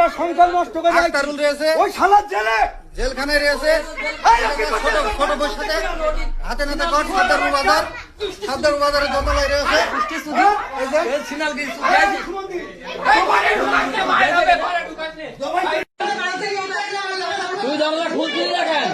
একটা সংসার নষ্ট করে যায়। আক্তারুল রয়েছে ওই শালার জেলে জেলখানায় রয়েছে। ছোট বই সাথে হাতে নাতে কট সাদ্দারপুর বাজারের দোতলায় রয়েছে। তুই জানলা খুলছিস না কেন?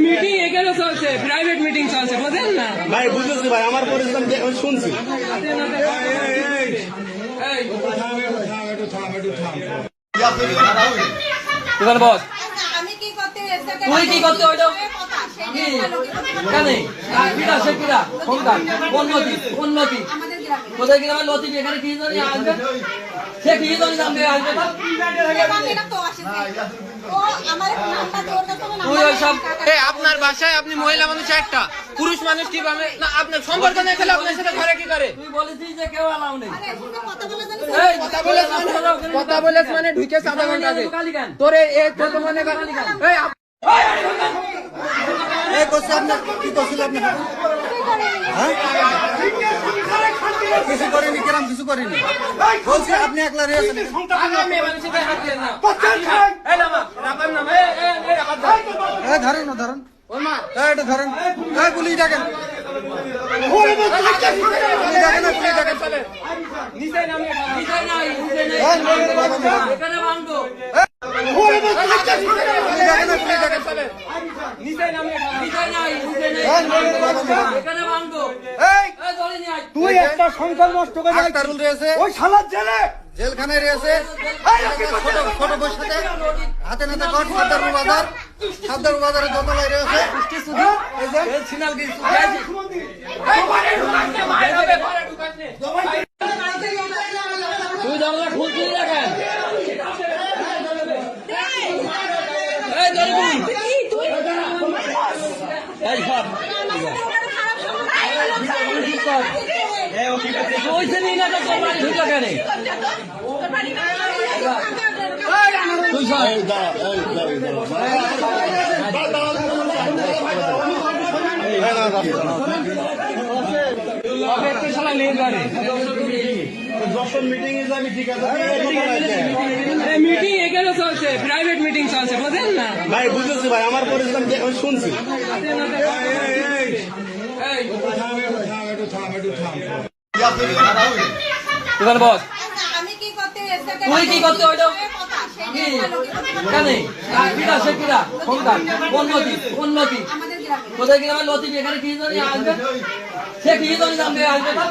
মিটিং এখানে চলছে, প্রাইভেট মিটিং চলছে, বুঝলেন না ভাই? বুঝেছি ভাই, আমার পরিশ্রম শুনছি। বস তুই কি করতে ওইটা উন্নতি কোথায় কিনা লতি এখানে কি জানি আসবে, সে কি জানি জানবে আসবে না। আপনার বাসায় আপনি মহিলা মানুষ একটা, পুরুষ মানুষ কিভাবে না আপনার সম্পর্ক নেই, খেলে আপনার সাথে ঘরে কি করে? তুই বলেছিস যে কেউ আলাও নেই। কথা বলেছ মানে ঢুকে আধা ঘন্টা আগে তোরে মানে কি করছিল আপনি? কিছু করেনি, কেরাম কিছু করেনি। বলছি আপনি একলা রয়েছেন। ধরেন না, ধরেন এটা ধরেন। পুলিশ ডাকেন, তুই একটা সংসার নষ্ট করে যায়। আক্তারুল রয়েছে ওই শালার জেলে জেলখানায় রয়েছে। ছোট বই সাথে হাতে নাতে কট সাদ্দারপুর বাজারের দোতলায় রয়েছে। তুই জানলা খুলছিস না কেন? মিটিং এখানে চলছে, প্রাইভেট মিটিং চলছে, বুঝলেন না ভাই? বুঝেছি ভাই, আমার পরিশ্রম শুনছি। বস তুই কি করতে ওইটা উন্নতি কোথায় কিনা লতি এখানে কি জানি আসবে, সে কি জানি জানবে আসবে না।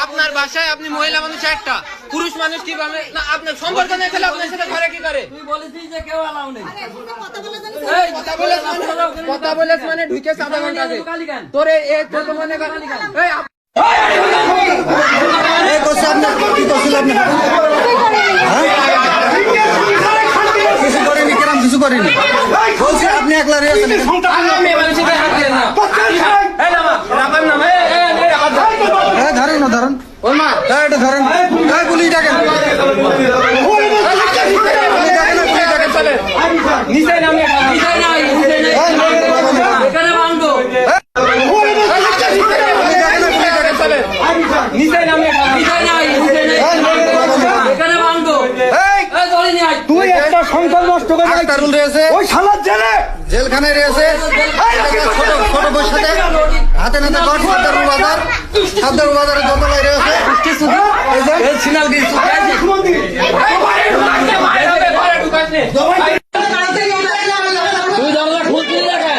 আপনার বাসায় আপনি মহিলা মানুষ একটা, পুরুষ মানুষ কিভাবে না আপনার সম্পর্ক নেই, খেলে আপনার সাথে ঘরে কি করে? তুই বলেছিস যে কেউ আলাও নেই। কথা বলেছ মানে ঢুকে আধা ঘন্টা আগে তোরে মানে কি করছিল আপনি? কিছু করেনি, কেরাম কিছু করেনি। বলছি আপনি একলা রয়েছেন। ধরেন না, ধরেন এটা ধরেন। পুলিশ ডাকেন, তুই একটা সংসার নষ্ট করে যায়। আক্তারুল রয়েছে ওই শালার জেলে জেলখানায় রয়েছে। ছোট বই সাথে হাতে নাতে কট সাদ্দারপুর বাজারের দোতলায় রয়েছে। তুই জানলা খুলছিস না কেন?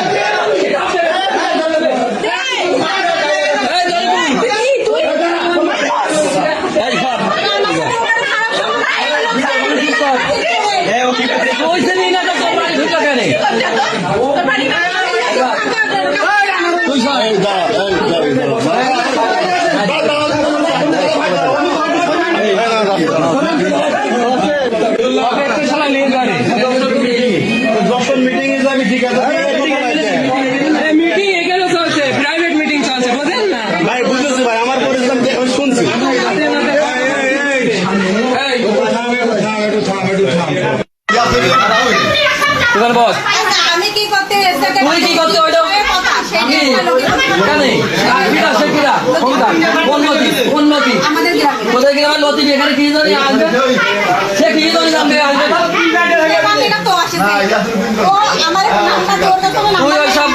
তুই এখানে বস। আমি কি করতে এসে তুই কি করতে ওইটা? আমি এখানে আর কিরা সে কিরা কোনটা কোন নথি আমাদের গ্রামে কোথায় গ্রামে লতি এখানে কি জানি আসবে সে কি জানি জানবে আসবে না এটা তো আসে ও আমার নামটা তোর কাছে তুই ওই সব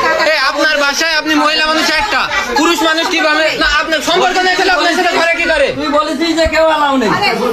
আপনার বাসায় আপনি মহিলা মানুষ একটা, পুরুষ মানুষ কিভাবে না আপনার সম্পর্ক নেই তাহলে আপনার সাথে ঘরে কি করে? তুই বলেছিস যে কেউ অ্যালাউ নেই।